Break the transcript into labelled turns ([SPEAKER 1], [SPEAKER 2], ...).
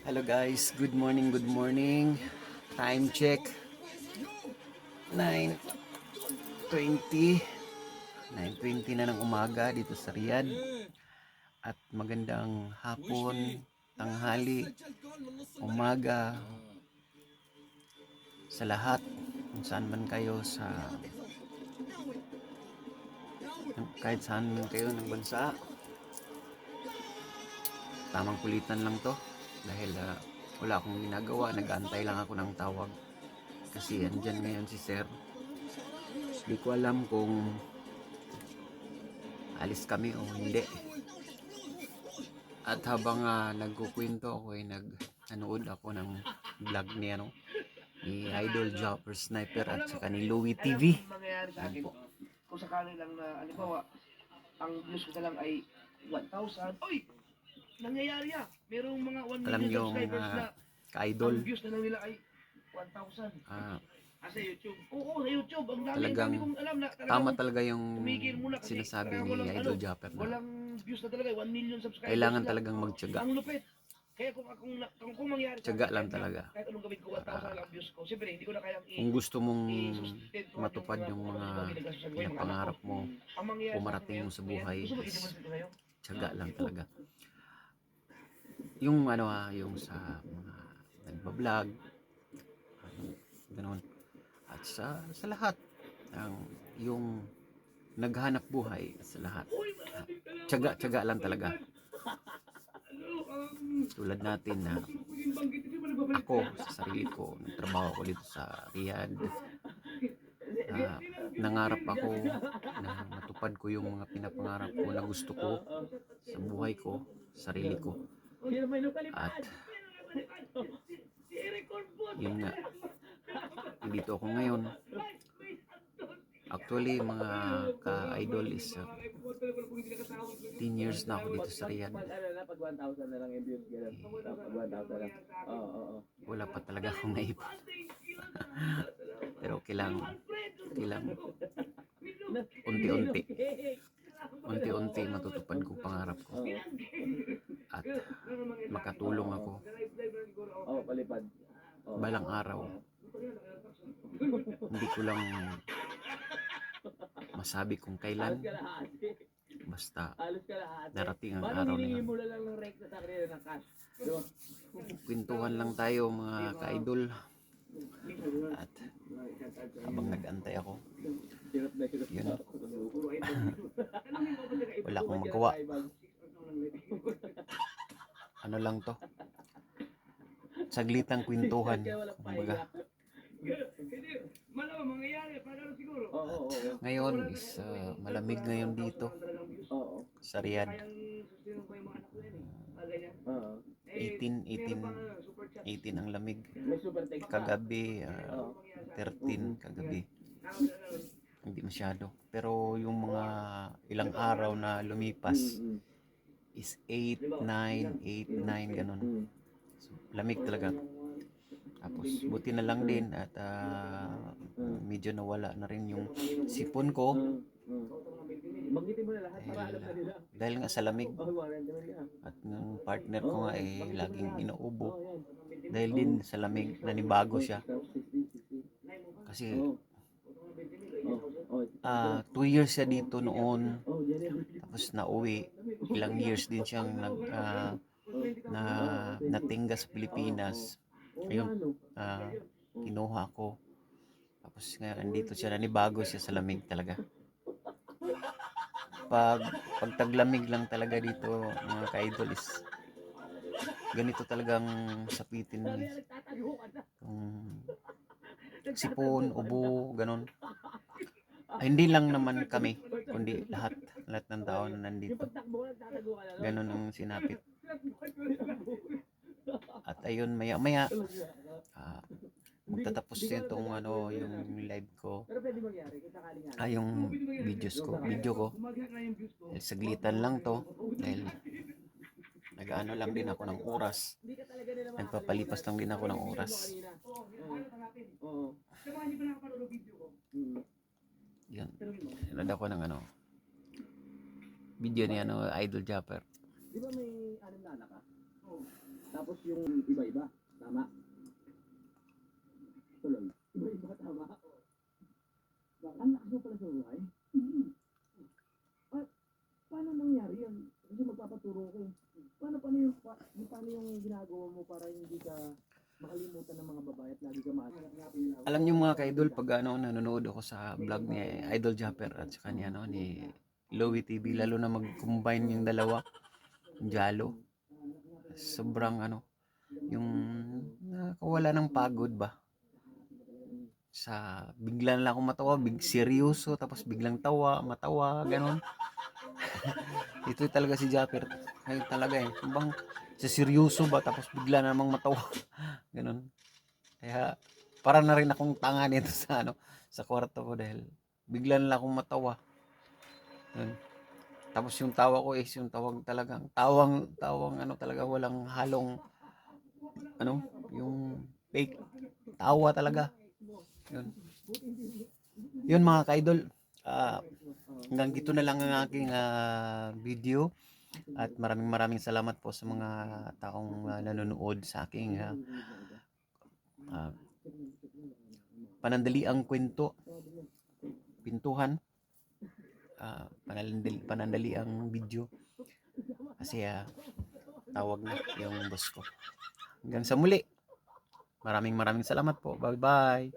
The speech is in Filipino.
[SPEAKER 1] Hello guys, good morning, good morning. Time check 9:20. 9:20 na ng umaga dito sa Riyadh. At magandang hapon, tanghali, umaga sa lahat kung saan man kayo kahit saan man kayo ng bansa. Tamang kulitan lang to dahil wala akong ginagawa, nag-aantay lang ako ng tawag kasi andyan ngayon si sir. Hindi ko alam kung alis kami o hindi. At habang nagkukwento ako ay nanood ako ng vlog ni Idol Jopper Sniper at saka ni Louie TV.
[SPEAKER 2] Kung sakali lang na, halimbawa, ang views ko na lang ay 1,000. Oy! Nangyayari yan. Merong mga 1
[SPEAKER 1] Alam
[SPEAKER 2] million
[SPEAKER 1] nyo
[SPEAKER 2] subscribers na
[SPEAKER 1] ka-idol,
[SPEAKER 2] ang views na lang nila ay 1,000. Sa YouTube. Oo, sa YouTube. Ang
[SPEAKER 1] talagang
[SPEAKER 2] dami kong alam na
[SPEAKER 1] tama talaga yung
[SPEAKER 2] tumigil muna kasi
[SPEAKER 1] sinasabi ni Idol Jopper na
[SPEAKER 2] walang views na talaga, 1 million subscribers.
[SPEAKER 1] kailangan talagang magtiyaga.
[SPEAKER 2] Ang lupit. Kaya kung mangyari
[SPEAKER 1] Tiyaga lang talaga.
[SPEAKER 2] kahit anong gawin ko, 1,000 lang ang views ko. Siyempre, hindi ko na kayang
[SPEAKER 1] Kung gusto mong matupad yung mga pinapangarap mo, pumarating mo sa buhay, tiyaga lang talaga. Yung yung sa mga nagbablog, ganoon. At sa lahat ng yung naghanap buhay sa lahat. Tiyaga lang talaga. Tulad natin na ako sa sarili ko, nagtrabaho ako dito sa Riyadh. Nangarap ako na matupad ko yung mga pinapangarap ko na gusto ko sa buhay ko, sarili ko. At yun nga, dito ako ngayon. Actually, mga ka-idol is 10 years na ako dito sa Riyadh. Wala pa talaga akong naipon. Pero okay lang. Unti-unti matutupad ko pangarap ko. At makatulong ako balang araw. Hindi ko lang masabi kung kailan, basta darating ang araw na yun. Kwentuhan lang tayo mga ka-idol. At habang nag-antay ako, yun, wala akong magawa. Ano lang to, saglitang kwentuhan, kumbaga. At ngayon is malamig ngayon dito sa Riyadh. 18 ang lamig. Kagabi 13 kagabi. Hindi masyado. Pero yung mga ilang araw na lumipas is 8, 9, 8, 9 ganun. So, lamig talaga. Tapos buti na lang din at medyo nawala na rin yung sipon ko dahil nga sa lamig. At ng partner ko nga laging inuubo dahil din sa lamig, nanibago siya. Kasi 2 years siya dito noon, tapos nauwi. Ilang years din siyang natingga sa Pilipinas. Ayun, kinuha ko. Tapos ngayon dito siya, nanibago siya sa lamig talaga. Pag taglamig lang talaga dito mga ka-idol is ganito talagang sapitin sipon, ubo, ganon. Hindi lang naman kami, kundi lahat ng tao na nandito. Ganon ang sinapit. At ayun, maya magtatapos itong yung live ko, yung video ko. Saglitan lang to dahil nag-ano lang din ako ng oras, nagpapalipas lang din ako ng oras. Yan, nanood ako ng video ni Idol Jopper.
[SPEAKER 2] Di ba may 6 na anak ka?
[SPEAKER 3] Tapos yung iba-iba, tama? Tuloy. Iba-iba, tama? Ang lakas mo pala sa buhay? Paano nangyari yan? Kasi magpapaturo ko. Paano yung ginagawa mo para hindi ka makalimutan ng mga babae at lagi ka maasalat nga pinilawak?
[SPEAKER 1] Alam niyo mga ka-idol, pag nanonood ako sa vlog ni Idol Japper at saka ni, ni Louie TV, lalo na mag-combine yung dalawa, yung Jalo, sobrang yung nakawala ng pagod ba? Sa bigla na lang akong matawa, seryoso, tapos biglang matawa, ganon. Ito talaga si Japper, ngayon talaga bang sa seryoso ba, tapos bigla na namang matawa, ganon. Kaya para na rin akong tanga nito sa sa kwarto ko dahil bigla na lang akong matawa. Yun. Tapos yung tawa ko is yung tawang talaga, walang halong yung fake tawa talaga. Yun. Yun mga ka-idol. Hanggang dito na lang ang aking video at maraming salamat po sa mga taong nanonood sa aking panandaliang pintuhan, panandaliang video kasi tawag na yung boss ko. Hanggang sa muli, maraming salamat po. Bye bye.